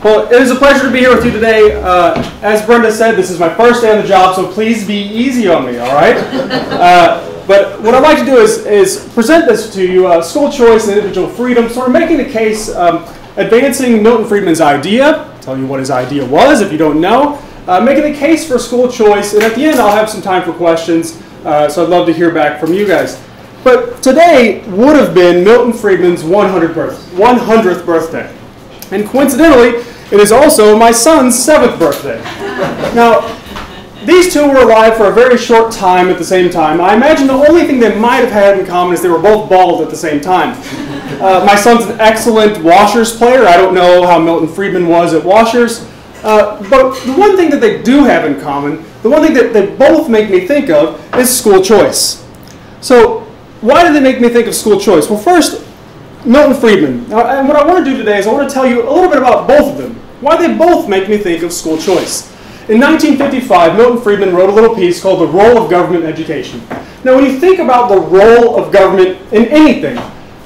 Well, it is a pleasure to be here with you today. As Brenda said, this is my first day on the job, so please be easy on me, all right? But what I'd like to do is present this to you, school choice and individual freedom, sort of making the case, advancing Milton Friedman's idea, tell you what his idea was if you don't know, making the case for school choice, and at the end I'll have some time for questions, so I'd love to hear back from you guys. But today would have been Milton Friedman's 100th birthday. And coincidentally, it is also my son's 7th birthday. Now, these two were alive for a very short time at the same time. I imagine the only thing they might have had in common is they were both bald at the same time. My son's an excellent Vouchers player. I don't know how Milton Friedman was at Vouchers. But the one thing that they do have in common, the one thing that they both make me think of, is school choice. So, why did they make me think of school choice? Well, first, Milton Friedman. Now, and what I want to do today is I want to tell you a little bit about both of them, why they both make me think of school choice. In 1955, Milton Friedman wrote a little piece called The Role of Government in Education. Now, when you think about the role of government in anything,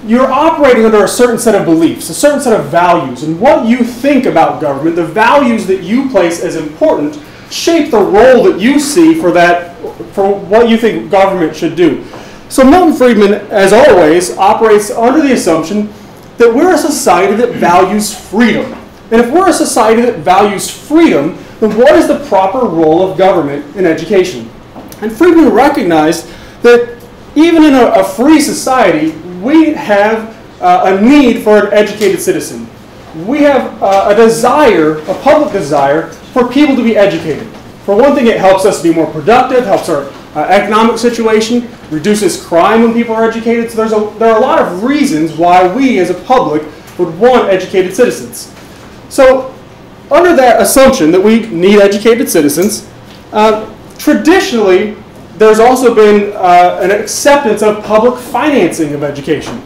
you're operating under a certain set of beliefs, a certain set of values, and what you think about government, the values that you place as important, shape the role that you see for what you think government should do. So Milton Friedman, as always, operates under the assumption that we're a society that values freedom. And if we're a society that values freedom, then what is the proper role of government in education? And Friedman recognized that even in a free society, we have a need for an educated citizen. We have a desire, a public desire, for people to be educated. For one thing, it helps us be more productive, helps our economic situation, reduces crime when people are educated. So there are a lot of reasons why we as a public would want educated citizens. So under that assumption that we need educated citizens, traditionally there's also been an acceptance of public financing of education.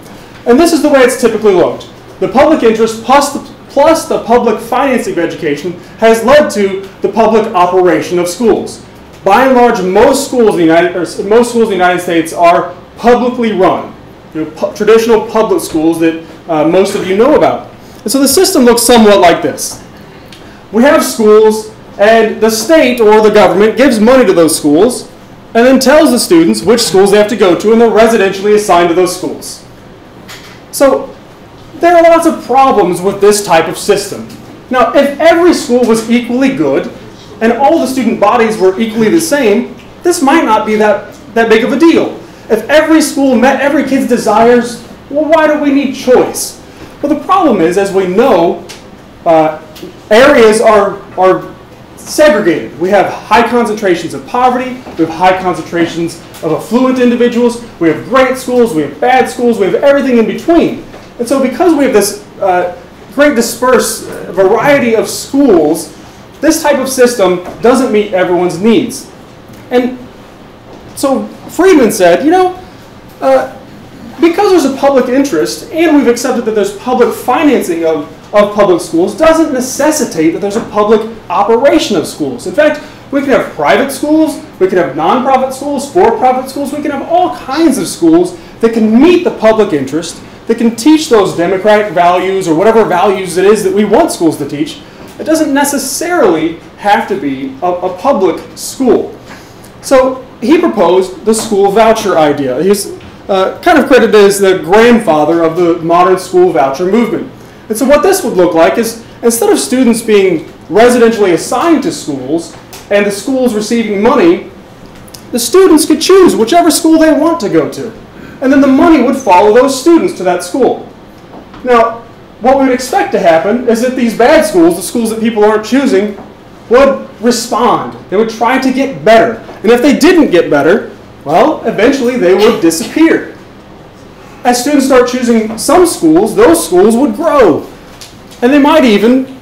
And this is the way it's typically looked. The public interest plus the public financing of education has led to the public operation of schools. By and large, most schools in the United States are publicly run. Traditional public schools that most of you know about. And so the system looks somewhat like this. We have schools, and the state or the government gives money to those schools, and then tells the students which schools they have to go to, and they're residentially assigned to those schools. So there are lots of problems with this type of system. Now, if every school was equally good, and all the student bodies were equally the same, this might not be that big of a deal. If every school met every kid's desires, well, why do we need choice? Well, the problem is, as we know, areas are segregated. We have high concentrations of poverty, we have high concentrations of affluent individuals, we have great schools, we have bad schools, we have everything in between. And so because we have this great dispersed variety of schools, this type of system doesn't meet everyone's needs. And so Friedman said, because there's a public interest and we've accepted that there's public financing of public schools, doesn't necessitate that there's a public operation of schools. In fact, we can have private schools, we can have non-profit schools, for-profit schools, we can have all kinds of schools that can meet the public interest, that can teach those democratic values or whatever values it is that we want schools to teach. It doesn't necessarily have to be a public school. So he proposed the school voucher idea. He's kind of credited as the grandfather of the modern school voucher movement. And so what this would look like is, instead of students being residentially assigned to schools and the schools receiving money, the students could choose whichever school they want to go to. And then the money would follow those students to that school. Now, what we would expect to happen is that these bad schools, the schools that people aren't choosing, would respond. They would try to get better. And if they didn't get better, well, eventually they would disappear. As students start choosing some schools, those schools would grow. And they might even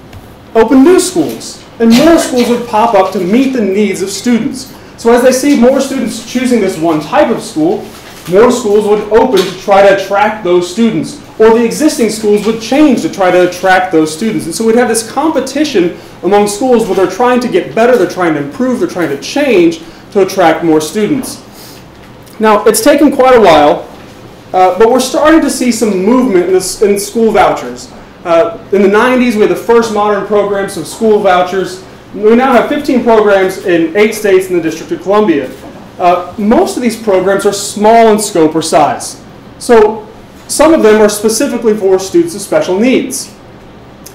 open new schools. And more schools would pop up to meet the needs of students. So as they see more students choosing this one type of school, more schools would open to try to attract those students. Or the existing schools would change to try to attract those students. And so we'd have this competition among schools where they're trying to get better, they're trying to improve, they're trying to change to attract more students. Now, it's taken quite a while, but we're starting to see some movement in school vouchers. In the 90s, we had the first modern programs of School Vouchers. We now have 15 programs in 8 states in the District of Columbia. Most of these programs are small in scope or size. So some of them are specifically for students with special needs.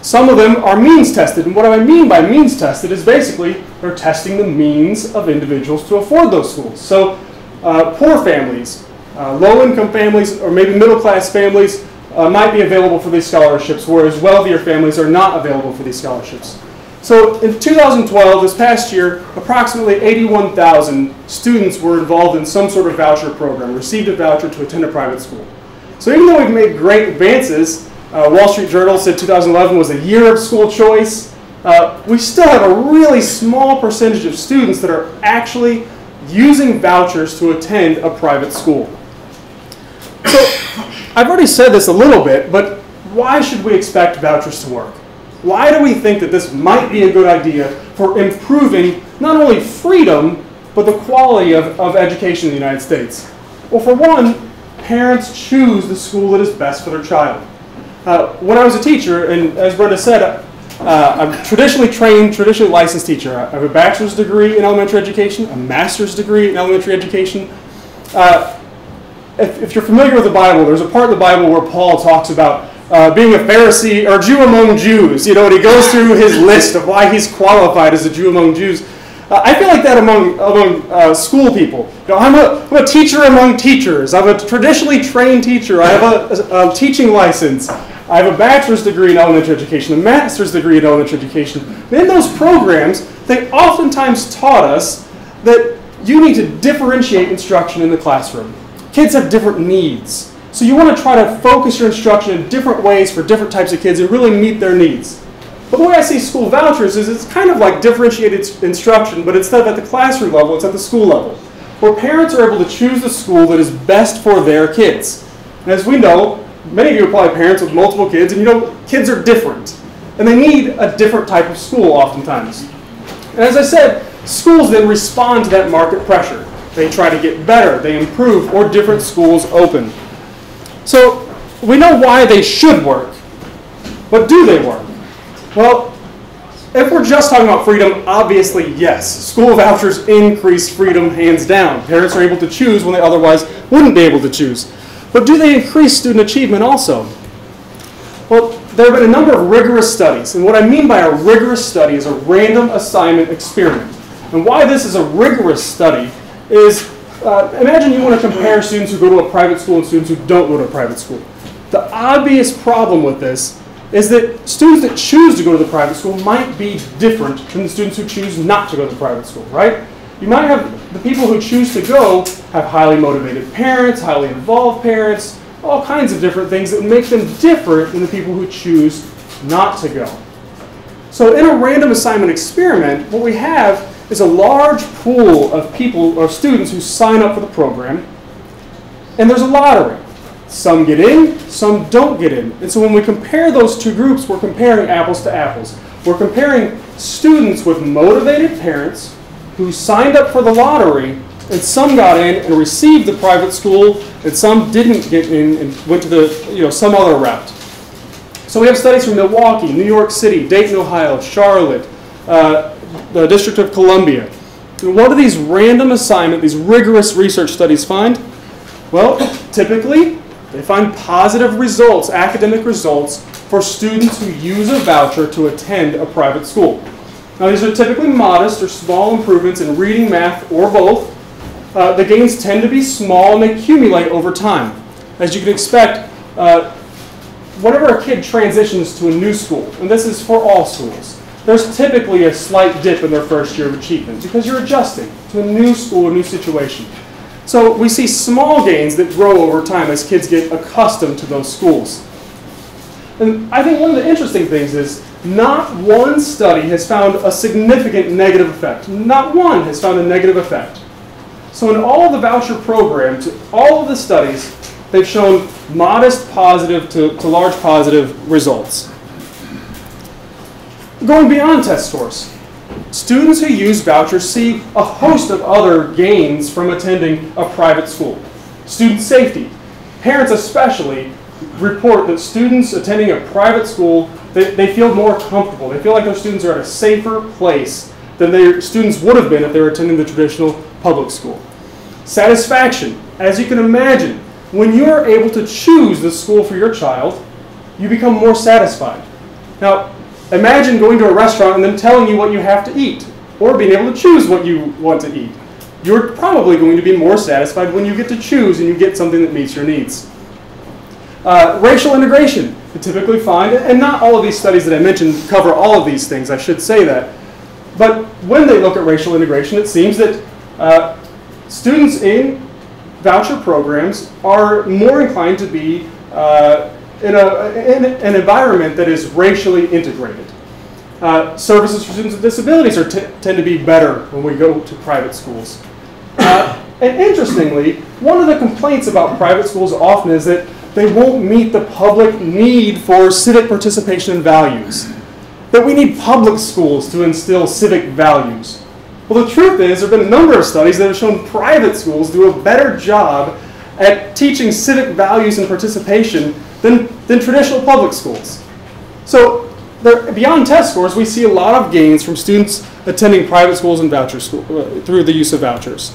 Some of them are means tested, and what I mean by means tested is basically they're testing the means of individuals to afford those schools. So poor families, low-income families, or maybe middle-class families might be available for these scholarships, whereas wealthier families are not available for these scholarships. So in 2012, this past year, approximately 81,000 students were involved in some sort of voucher program, received a voucher to attend a private school. So even though we've made great advances, Wall Street Journal said 2011 was a year of school choice, we still have a really small percentage of students that are actually using vouchers to attend a private school. So I've already said this a little bit, but why should we expect vouchers to work? Why do we think that this might be a good idea for improving not only freedom, but the quality of education in the United States? Well, for one, parents choose the school that is best for their child. When I was a teacher, and as Brenda said, I'm a traditionally trained, traditionally licensed teacher. I have a bachelor's degree in elementary education, a master's degree in elementary education. If you're familiar with the Bible, there's a part of the Bible where Paul talks about being a Pharisee or Jew among Jews, you know, and he goes through his list of why he's qualified as a Jew among Jews. I feel like that among school people. You know, I'm a teacher among teachers. I'm a traditionally trained teacher. I have a teaching license. I have a bachelor's degree in elementary education, a master's degree in elementary education. And in those programs, they oftentimes taught us that you need to differentiate instruction in the classroom. Kids have different needs. So you want to try to focus your instruction in different ways for different types of kids and really meet their needs. But the way I see school vouchers is it's kind of like differentiated instruction, but instead of at the classroom level, it's at the school level, where parents are able to choose the school that is best for their kids. And as we know, many of you are probably parents with multiple kids, and you know kids are different. And they need a different type of school oftentimes. And as I said, schools then respond to that market pressure. They try to get better, they improve, or different schools open. So we know why they should work, but do they work? Well, if we're just talking about freedom, obviously yes. School vouchers increase freedom hands down. Parents are able to choose when they otherwise wouldn't be able to choose. But do they increase student achievement also? Well, there have been a number of rigorous studies, and what I mean by a rigorous study is a random assignment experiment. And why this is a rigorous study is, imagine you want to compare students who go to a private school and students who don't go to a private school. The obvious problem with this is that students that choose to go to the private school might be different than the students who choose not to go to the private school, right? You might have the people who choose to go have highly motivated parents, highly involved parents, all kinds of different things that make them different than the people who choose not to go. So in a random assignment experiment, what we have is a large pool of people or students who sign up for the program, and there's a lottery. Some get in, some don't get in. And so when we compare those two groups, we're comparing apples to apples. We're comparing students with motivated parents who signed up for the lottery, and some got in and received the private school, and some didn't get in and went to the, some other route. So we have studies from Milwaukee, New York City, Dayton, Ohio, Charlotte, the District of Columbia. And what do these random assignment, these rigorous research studies find? Well, typically, they find positive results, academic results, for students who use a voucher to attend a private school. Now, these are typically modest or small improvements in reading, math, or both. The gains tend to be small and they accumulate over time. As you can expect, whenever a kid transitions to a new school, and this is for all schools, there's typically a slight dip in their first year of achievement because you're adjusting to a new school, a new situation. So we see small gains that grow over time as kids get accustomed to those schools. And I think one of the interesting things is not one study has found a significant negative effect. Not one has found a negative effect. So in all of the voucher programs, all of the studies, they've shown modest positive to large positive results. Going beyond test scores, students who use vouchers see a host of other gains from attending a private school. Student safety. Parents especially report that students attending a private school, they feel more comfortable. They feel like their students are at a safer place than their students would have been if they were attending the traditional public school. Satisfaction. As you can imagine, when you are able to choose the school for your child, you become more satisfied. Now, imagine going to a restaurant and them telling you what you have to eat, or being able to choose what you want to eat. You're probably going to be more satisfied when you get to choose and you get something that meets your needs. Racial integration. You typically find, and not all of these studies that I mentioned cover all of these things, I should say that. But when they look at racial integration, it seems that students in voucher programs are more inclined to be in an environment that is racially integrated. Services for students with disabilities tend to be better when we go to private schools. And interestingly, one of the complaints about private schools often is that they won't meet the public need for civic participation and values. That we need public schools to instill civic values. Well, the truth is, there have been a number of studies that have shown private schools do a better job at teaching civic values and participation than traditional public schools. So, beyond test scores, we see a lot of gains from students attending private schools and voucher school through the use of vouchers.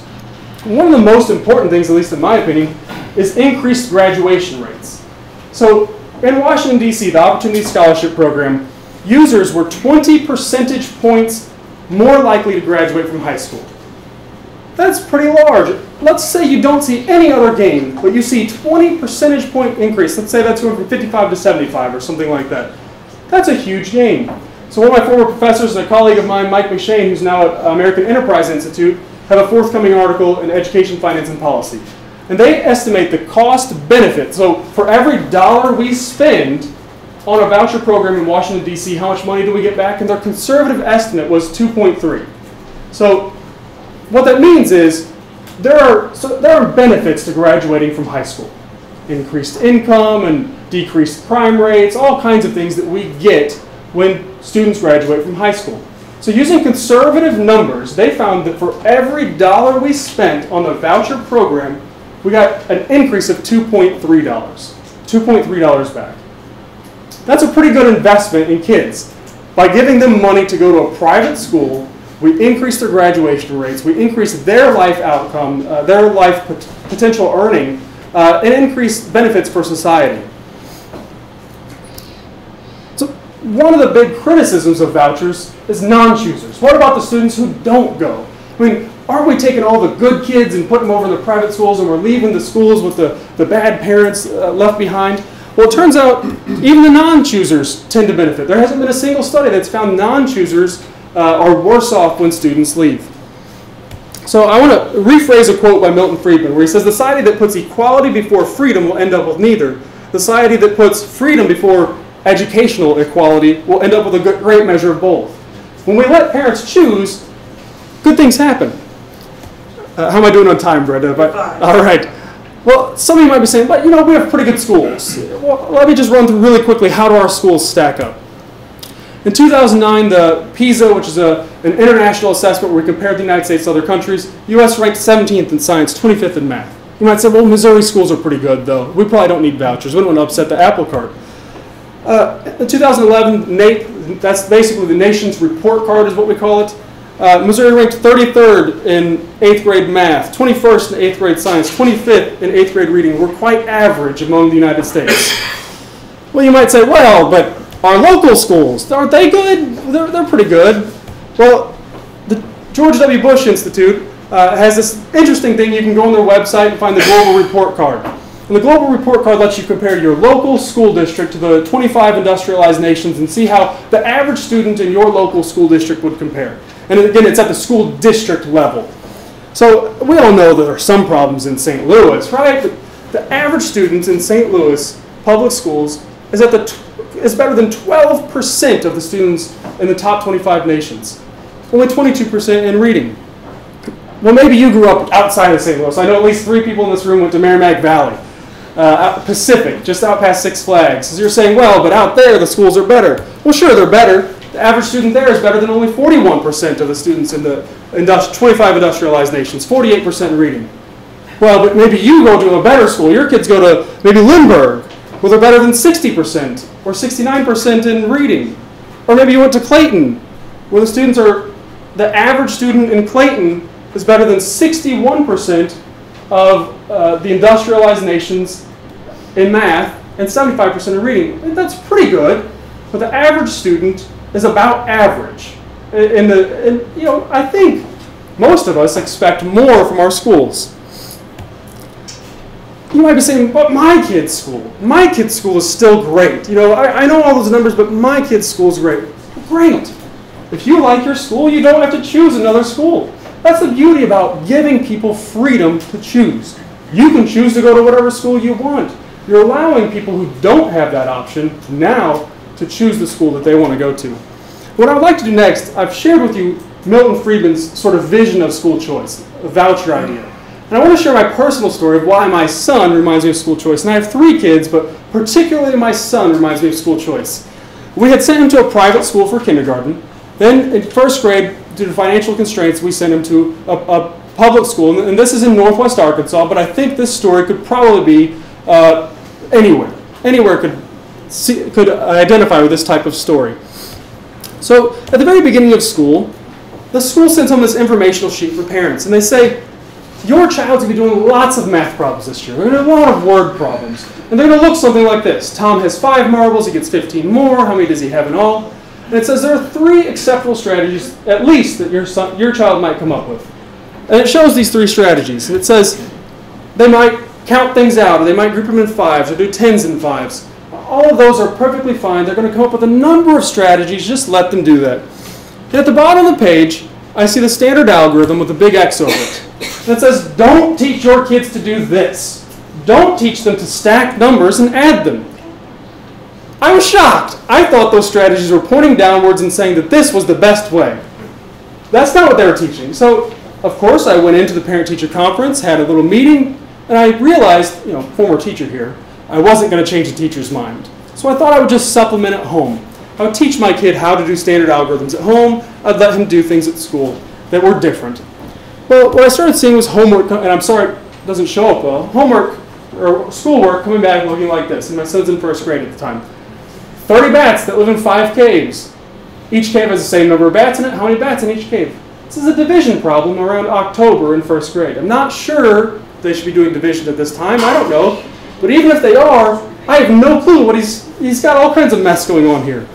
One of the most important things, at least in my opinion, is increased graduation rates. So, in Washington, D.C., the Opportunity Scholarship Program, users were 20 percentage points more likely to graduate from high school. That's pretty large. Let's say you don't see any other gain, but you see 20 percentage point increase. Let's say that's going from 55 to 75 or something like that. That's a huge gain. So one of my former professors and a colleague of mine, Mike McShane, who's now at American Enterprise Institute, have a forthcoming article in Education, Finance, and Policy. And they estimate the cost benefit. So for every dollar we spend on a voucher program in Washington, D.C., how much money do we get back? And their conservative estimate was 2.3. So what that means is there are benefits to graduating from high school. Increased income and decreased crime rates, all kinds of things that we get when students graduate from high school. So using conservative numbers, they found that for every dollar we spent on the voucher program, we got an increase of $2.3. $2.3 back. That's a pretty good investment in kids. By giving them money to go to a private school, we increase their graduation rates, we increase their life outcome, their life potential earning, and increase benefits for society. So one of the big criticisms of vouchers is non-choosers. What about the students who don't go? I mean, aren't we taking all the good kids and putting them over in the private schools and we're leaving the schools with the bad parents left behind? Well, it turns out even the non-choosers tend to benefit. There hasn't been a single study that's found non-choosers are worse off when students leave. So I want to rephrase a quote by Milton Friedman where he says, "The society that puts equality before freedom will end up with neither. The society that puts freedom before educational equality will end up with a great measure of both." When we let parents choose, good things happen. How am I doing on time, Brenda? All right. Well, some of you might be saying, but you know, we have pretty good schools. Well, let me just run through really quickly, how do our schools stack up? In 2009, the PISA, which is an international assessment where we compared the United States to other countries, U.S. ranked 17th in science, 25th in math. You might say, well, Missouri schools are pretty good, though. We probably don't need vouchers. We don't want to upset the apple cart. In 2011, that's basically the nation's report card is what we call it. Missouri ranked 33rd in 8th grade math, 21st in 8th grade science, 25th in 8th grade reading. We're quite average among the United States. Well, you might say, well, but our local schools, aren't they good? They're pretty good. Well, the George W. Bush Institute has this interesting thing. You can go on their website and find the Global Report Card. And the Global Report Card lets you compare your local school district to the 25 industrialized nations and see how the average student in your local school district would compare. And again, it's at the school district level. So we all know there are some problems in St. Louis, right? But the average student in St. Louis public schools is better than 12% of the students in the top 25 nations. Only 22% in reading. Well, maybe you grew up outside of St. Louis. I know at least 3 people in this room went to Merrimack Valley. Pacific, just out past Six Flags. So you're saying, well, but out there the schools are better. Well, sure, they're better. The average student there is better than only 41% of the students in the 25 industrialized nations, 48% in reading. Well, but maybe you go to a better school. Your kids go to maybe Lindbergh. where they're better than 60% or 69% in reading. Or maybe you went to Clayton, where the average student in Clayton is better than 61% of the industrialized nations in math and 75% in reading. And that's pretty good, but the average student is about average. I think most of us expect more from our schools. You might be saying, but my kid's school is still great. I know all those numbers, but my kid's school is great. Great. If you like your school, you don't have to choose another school. That's the beauty about giving people freedom to choose. You can choose to go to whatever school you want. You're allowing people who don't have that option now to choose the school that they want to go to. What I would like to do next, I've shared with you Milton Friedman's sort of vision of school choice, a voucher idea. And I want to share my personal story of why my son reminds me of school choice. And I have 3 kids, but particularly my son reminds me of school choice. We had sent him to a private school for kindergarten. Then in 1st grade, due to financial constraints, we sent him to a public school. And this is in Northwest Arkansas, but I think this story could probably be anywhere. Anywhere could identify with this type of story. So at the very beginning of school, the school sends home this informational sheet for parents. And they say, your child's going to be doing lots of math problems this year. They're going to do a lot of word problems. And they're going to look something like this. Tom has 5 marbles. He gets 15 more. How many does he have in all? And it says there are 3 acceptable strategies, at least, that your child might come up with. And it shows these 3 strategies. And it says they might count things out, or they might group them in 5s, or do 10s and 5s. All of those are perfectly fine. They're going to come up with a number of strategies. Just let them do that. And at the bottom of the page, I see the standard algorithm with a big X over it. And it says, don't teach your kids to do this. Don't teach them to stack numbers and add them. I was shocked. I thought those strategies were pointing downwards and saying that this was the best way. That's not what they were teaching. So, of course, I went into the parent-teacher conference, had a little meeting, and I realized, former teacher here, I wasn't going to change the teacher's mind. So I thought I would just supplement at home. I would teach my kid how to do standard algorithms at home. I'd let him do things at school that were different. Well, what I started seeing was homework, and I'm sorry it doesn't show up well, homework or schoolwork coming back looking like this. And my son's in 1st grade at the time. 30 bats that live in 5 caves. Each cave has the same number of bats in it. How many bats in each cave? This is a division problem around October in 1st grade. I'm not sure they should be doing division at this time. I don't know. But even if they are, I have no clue what he's got all kinds of mess going on here.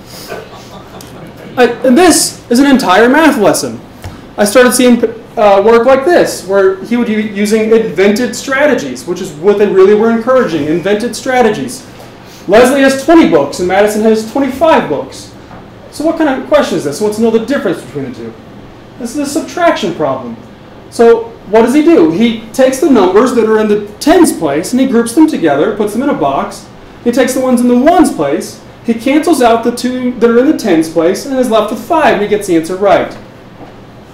And this is an entire math lesson. I started seeing work like this, where he would be using invented strategies, which is what they really were encouraging, invented strategies. Leslie has 20 books, and Madison has 25 books. So what kind of question is this? He wants to know the difference between the two. This is a subtraction problem. So what does he do? He takes the numbers that are in the tens place, and he groups them together, puts them in a box. He takes the ones in the ones place, he cancels out the 2 that are in the tens place, and is left with 5, and he gets the answer right.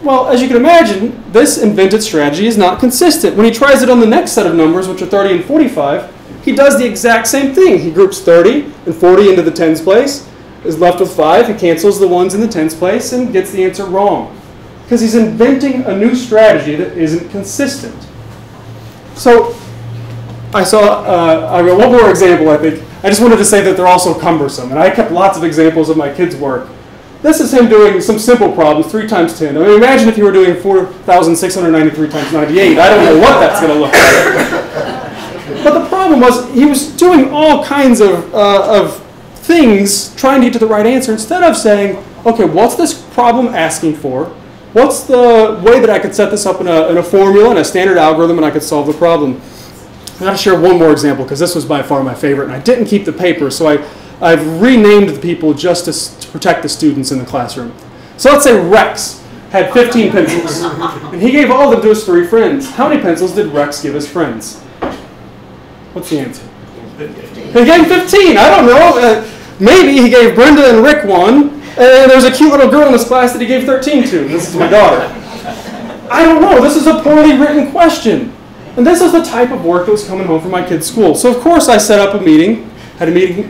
Well, as you can imagine, this invented strategy is not consistent. When he tries it on the next set of numbers, which are 30 and 45, he does the exact same thing. He groups 30 and 40 into the tens place, is left with 5, he cancels the ones in the tens place, and gets the answer wrong. Because he's inventing a new strategy that isn't consistent. So, I got one more example, I think. I just wanted to say that they're also cumbersome, and I kept lots of examples of my kids' work. This is him doing some simple problems, 3 times 10. I mean, imagine if you were doing 4,693 times 98. I don't know what that's going to look like. But the problem was, he was doing all kinds of things trying to get to the right answer, instead of saying, okay, what's this problem asking for? What's the way that I could set this up in a formula, in a standard algorithm, and I could solve the problem? I've got to share one more example, because this was by far my favorite, and I didn't keep the paper, so I've renamed the people just to protect the students in the classroom. So let's say Rex had 15 pencils, and he gave all of them to his 3 friends. How many pencils did Rex give his friends? What's the answer? 15. He gave 15. I don't know. Maybe he gave Brenda and Rick 1, and there's a cute little girl in his class that he gave 13 to. This is my daughter. I don't know. This is a poorly written question. And this is the type of work that was coming home from my kid's school. So, of course, I set up a meeting, had a meeting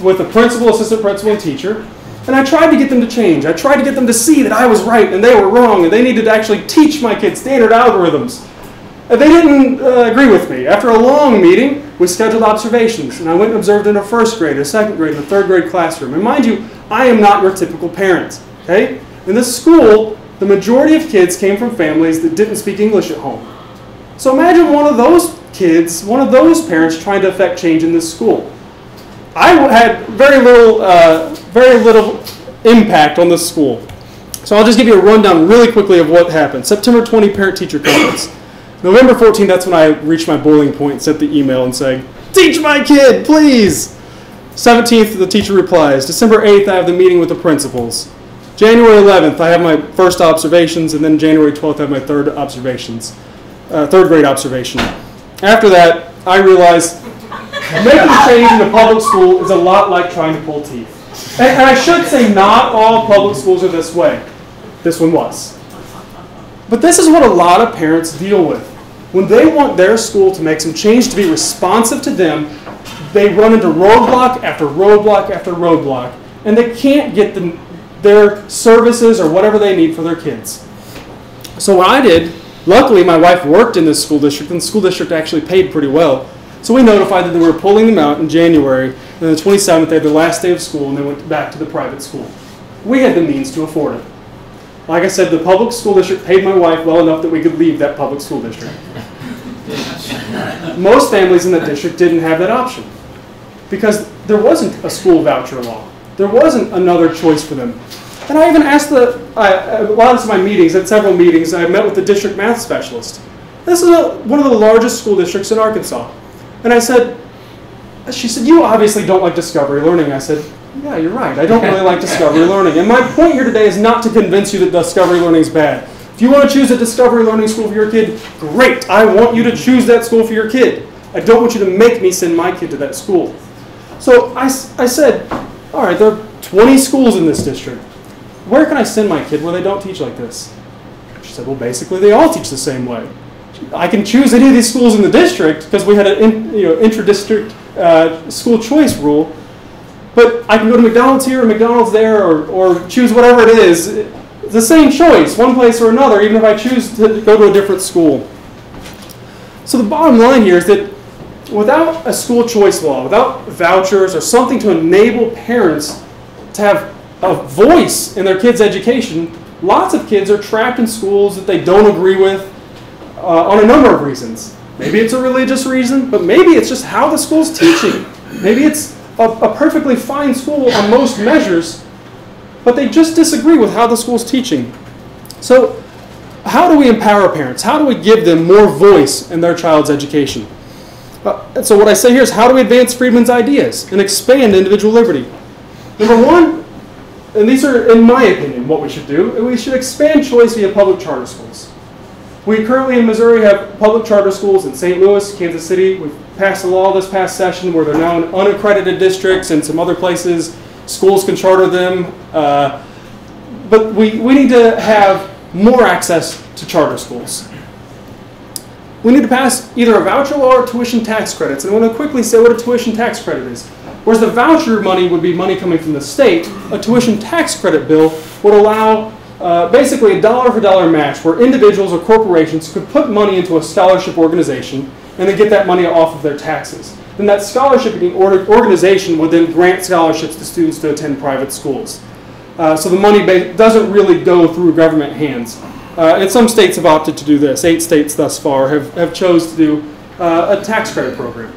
with the principal, assistant principal, and teacher, and I tried to get them to change. I tried to get them to see that I was right and they were wrong, and they needed to actually teach my kids standard algorithms. And they didn't agree with me. After a long meeting, we scheduled observations, and I went and observed in a first grade, a second grade, and a third grade classroom. And mind you, I am not your typical parent, okay? In this school, the majority of kids came from families that didn't speak English at home. So imagine one of those kids, one of those parents trying to affect change in this school. I had very little impact on this school. So I'll just give you a rundown really quickly of what happened. September 20, parent-teacher conference. November 14, that's when I reached my boiling point, sent the email and said, teach my kid, please. 17th, the teacher replies. December 8th, I have the meeting with the principals. January 11th, I have my first observations, and then January 12th, I have my third grade observation. After that, I realized making change in a public school is a lot like trying to pull teeth. And I should say not all public schools are this way. This one was. But this is what a lot of parents deal with. When they want their school to make some change, to be responsive to them, they run into roadblock after roadblock after roadblock, and they can't get their services or whatever they need for their kids. So what I did, luckily my wife worked in this school district, and the school district actually paid pretty well. So we notified that we were pulling them out in January, and the 27th they had the last day of school, and they went back to the private school. We had the means to afford it. Like I said, the public school district paid my wife well enough that we could leave that public school district. Most families in that district didn't have that option because there wasn't a school voucher law. There wasn't another choice for them. And I even asked a lot of my meetings, at several meetings, I met with the district math specialist. This is one of the largest school districts in Arkansas. And she said, you obviously don't like discovery learning. I said, yeah, you're right. I don't really like discovery learning. And my point here today is not to convince you that discovery learning is bad. If you want to choose a discovery learning school for your kid, great. I want you to choose that school for your kid. I don't want you to make me send my kid to that school. So I said, all right, there are 20 schools in this district. Where can I send my kid where they don't teach like this? She said, well, basically they all teach the same way. I can choose any of these schools in the district because we had an intra-district school choice rule. But I can go to McDonald's here or McDonald's there or choose whatever it is. It's the same choice, one place or another, even if I choose to go to a different school. So the bottom line here is that without a school choice law, without vouchers or something to enable parents to have a voice in their kids' education, lots of kids are trapped in schools that they don't agree with on a number of reasons. Maybe it's a religious reason, but maybe it's just how the school's teaching. Maybe it's a perfectly fine school on most measures, but they just disagree with how the school's teaching. So how do we empower parents? How do we give them more voice in their child's education? And so what I say here is, how do we advance Friedman's ideas and expand individual liberty? Number one, and these are, in my opinion, what we should do, we should expand choice via public charter schools. We currently in Missouri have public charter schools in St. Louis, Kansas City. We've passed a law this past session where they're now in unaccredited districts, and some other places schools can charter them. But we need to have more access to charter schools. We need to pass either a voucher law or tuition tax credits. And I want to quickly say what a tuition tax credit is. Whereas the voucher money would be money coming from the state, a tuition tax credit bill would allow basically a dollar for dollar match where individuals or corporations could put money into a scholarship organization and then get that money off of their taxes. Then that scholarship organization would then grant scholarships to students to attend private schools. So the money doesn't really go through government hands. And some states have opted to do this. 8 states thus far have chose to do a tax credit program.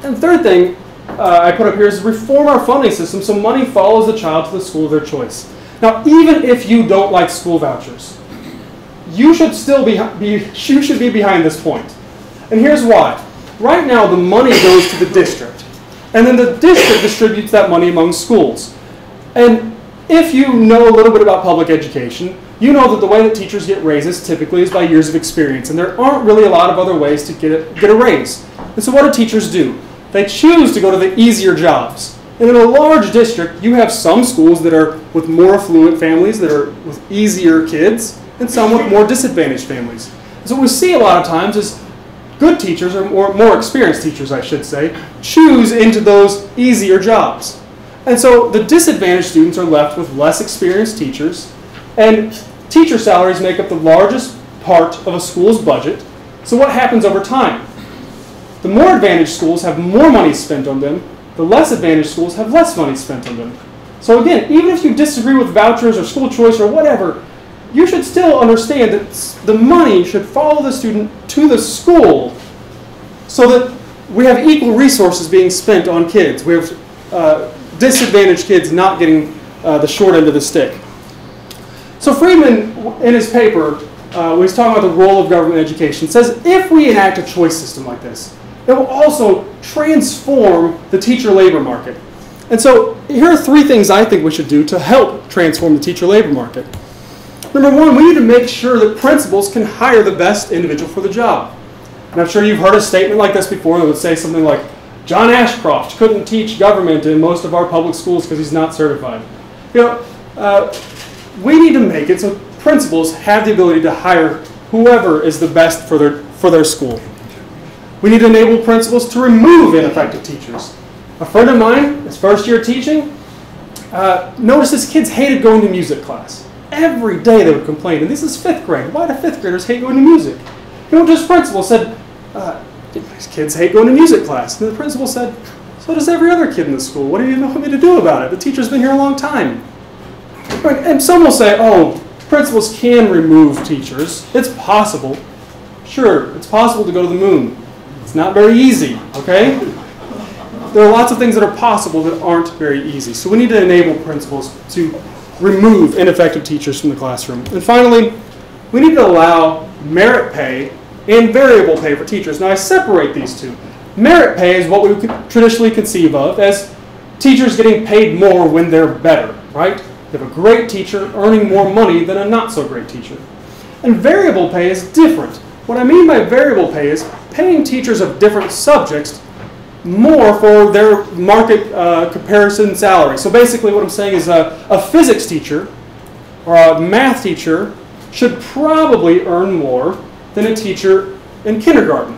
And the third thing I put up here is reform our funding system so money follows the child to the school of their choice. Now, even if you don't like school vouchers, you should still be behind this point. And here's why. Right now, the money goes to the district, and then the district distributes that money among schools. And if you know a little bit about public education, you know that the way that teachers get raises typically is by years of experience, and there aren't really a lot of other ways to get a raise. And so what do teachers do? They choose to go to the easier jobs. And in a large district, you have some schools that are with more affluent families, that are with easier kids, and some with more disadvantaged families. So what we see a lot of times is good teachers, or more experienced teachers, I should say, choose into those easier jobs. And so the disadvantaged students are left with less experienced teachers, and teacher salaries make up the largest part of a school's budget. So what happens over time? The more advantaged schools have more money spent on them. The less advantaged schools have less money spent on them. So again, even if you disagree with vouchers or school choice or whatever, you should still understand that the money should follow the student to the school so that we have equal resources being spent on kids. We have disadvantaged kids not getting the short end of the stick. So Friedman, in his paper, when he's talking about the role of government education, says if we enact a choice system like this, it will also transform the teacher labor market. And so here are 3 things I think we should do to help transform the teacher labor market. Number 1, we need to make sure that principals can hire the best individual for the job. And I'm sure you've heard a statement like this before that would say something like, John Ashcroft couldn't teach government in most of our public schools because he's not certified. You know, we need to make it so principals have the ability to hire whoever is the best for their school. We need to enable principals to remove ineffective teachers. A friend of mine, his first year teaching, noticed his kids hated going to music class. Every day they would complain, and this is 5th grade. Why do 5th graders hate going to music? He went to his principal and said, these kids hate going to music class. And the principal said, so does every other kid in the school. What do you want me to do about it? The teacher's been here a long time. And some will say, oh, principals can remove teachers. It's possible. Sure, it's possible to go to the moon. It's not very easy, okay? There are lots of things that are possible that aren't very easy. So we need to enable principals to remove ineffective teachers from the classroom. And finally, we need to allow merit pay and variable pay for teachers. Now I separate these two. Merit pay is what we would traditionally conceive of as teachers getting paid more when they're better, right? You have a great teacher earning more money than a not so great teacher. And variable pay is different. What I mean by variable pay is paying teachers of different subjects more for their market comparison salary. So basically what I'm saying is a physics teacher or a math teacher should probably earn more than a teacher in kindergarten.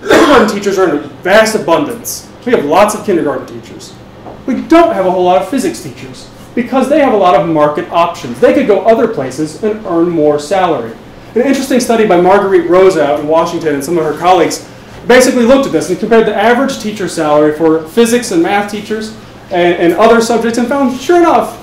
Kindergarten teachers are in vast abundance. We have lots of kindergarten teachers. We don't have a whole lot of physics teachers because they have a lot of market options. They could go other places and earn more salary. An interesting study by Marguerite Rose out in Washington and some of her colleagues basically looked at this and compared the average teacher salary for physics and math teachers and other subjects and found, sure enough,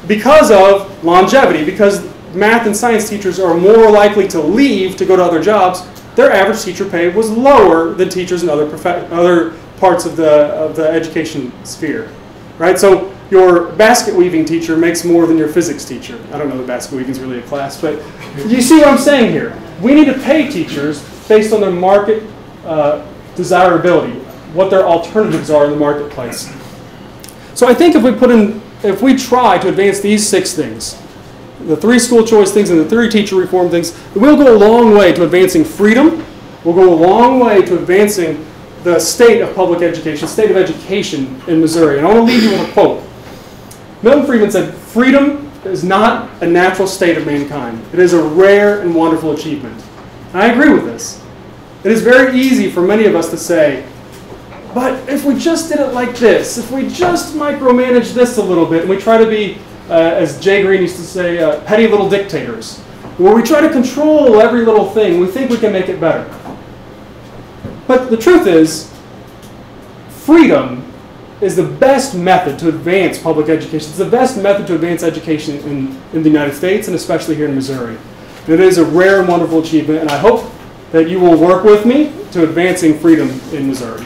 because of longevity, because math and science teachers are more likely to leave to go to other jobs, their average teacher pay was lower than teachers in other parts of the education sphere. Right? So your basket weaving teacher makes more than your physics teacher. I don't know that basket weaving is really a class, but you see what I'm saying here. We need to pay teachers based on their market desirability, what their alternatives are in the marketplace. So I think if we try to advance these 6 things, the 3 school choice things and the 3 teacher reform things, we'll go a long way to advancing freedom. We'll go a long way to advancing the state of public education, state of education in Missouri. And I want to leave you with a quote. Milton Friedman said, "Freedom is not a natural state of mankind. It is a rare and wonderful achievement." And I agree with this. It is very easy for many of us to say, but if we just did it like this, if we just micromanage this a little bit, and we try to be, as Jay Green used to say, petty little dictators, where we try to control every little thing, we think we can make it better. But the truth is, freedom is the best method to advance public education. It's the best method to advance education in the United States, and especially here in Missouri. And it is a rare and wonderful achievement, and I hope that you will work with me to advancing freedom in Missouri.